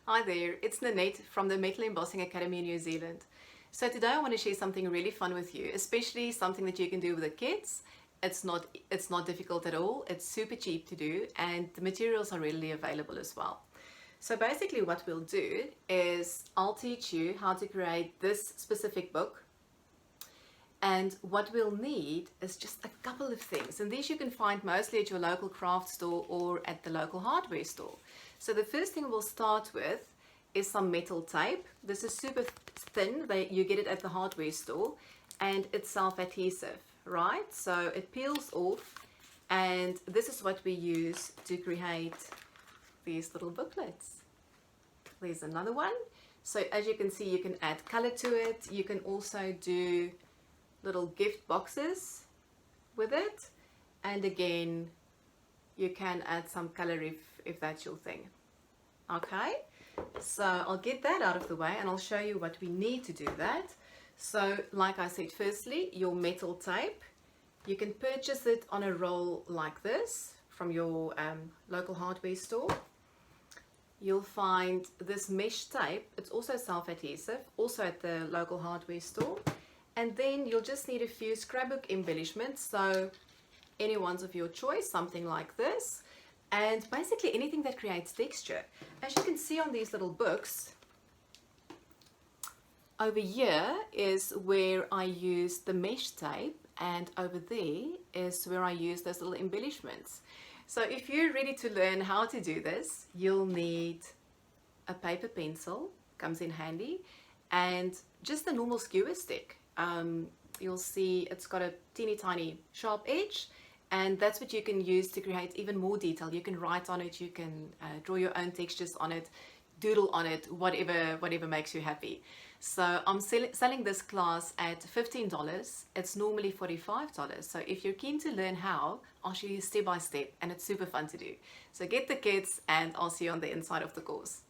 Hi there, it's Ninette from the Metal Embossing Academy in New Zealand. So today I want to share something really fun with you, especially something that you can do with the kids. It's not difficult at all. It's super cheap to do and the materials are readily available as well. So basically what we'll do is I'll teach you how to create this specific book. And what we'll need is just a couple of things. And these you can find mostly at your local craft store or at the local hardware store. So the first thing we'll start with is some metal tape. This is super thin. You get it at the hardware store. And it's self-adhesive, right? So it peels off. And this is what we use to create these little booklets. There's another one. So as you can see, you can add color to it. You can also do little gift boxes with it, and again you can add some color if that's your thing. Okay, so I'll get that out of the way and I'll show you what we need to do that. So like I said, firstly, your metal tape, you can purchase it on a roll like this from your local hardware store. You'll find this mesh tape. It's also self-adhesive, also at the local hardware store. And then you'll just need a few scrapbook embellishments, so any ones of your choice, something like this, and basically anything that creates texture. As you can see on these little books, over here is where I use the mesh tape, and over there is where I use those little embellishments. So if you're ready to learn how to do this, you'll need a paper pencil, comes in handy, and just a normal skewer stick. You'll see it's got a teeny tiny sharp edge, and that's what you can use to create even more detail. You can write on it, you can draw your own textures on it, doodle on it, whatever makes you happy. So I'm selling this class at $15. It's normally $45. So if you're keen to learn how, I'll show you step by step, and it's super fun to do. So get the kids and I'll see you on the inside of the course.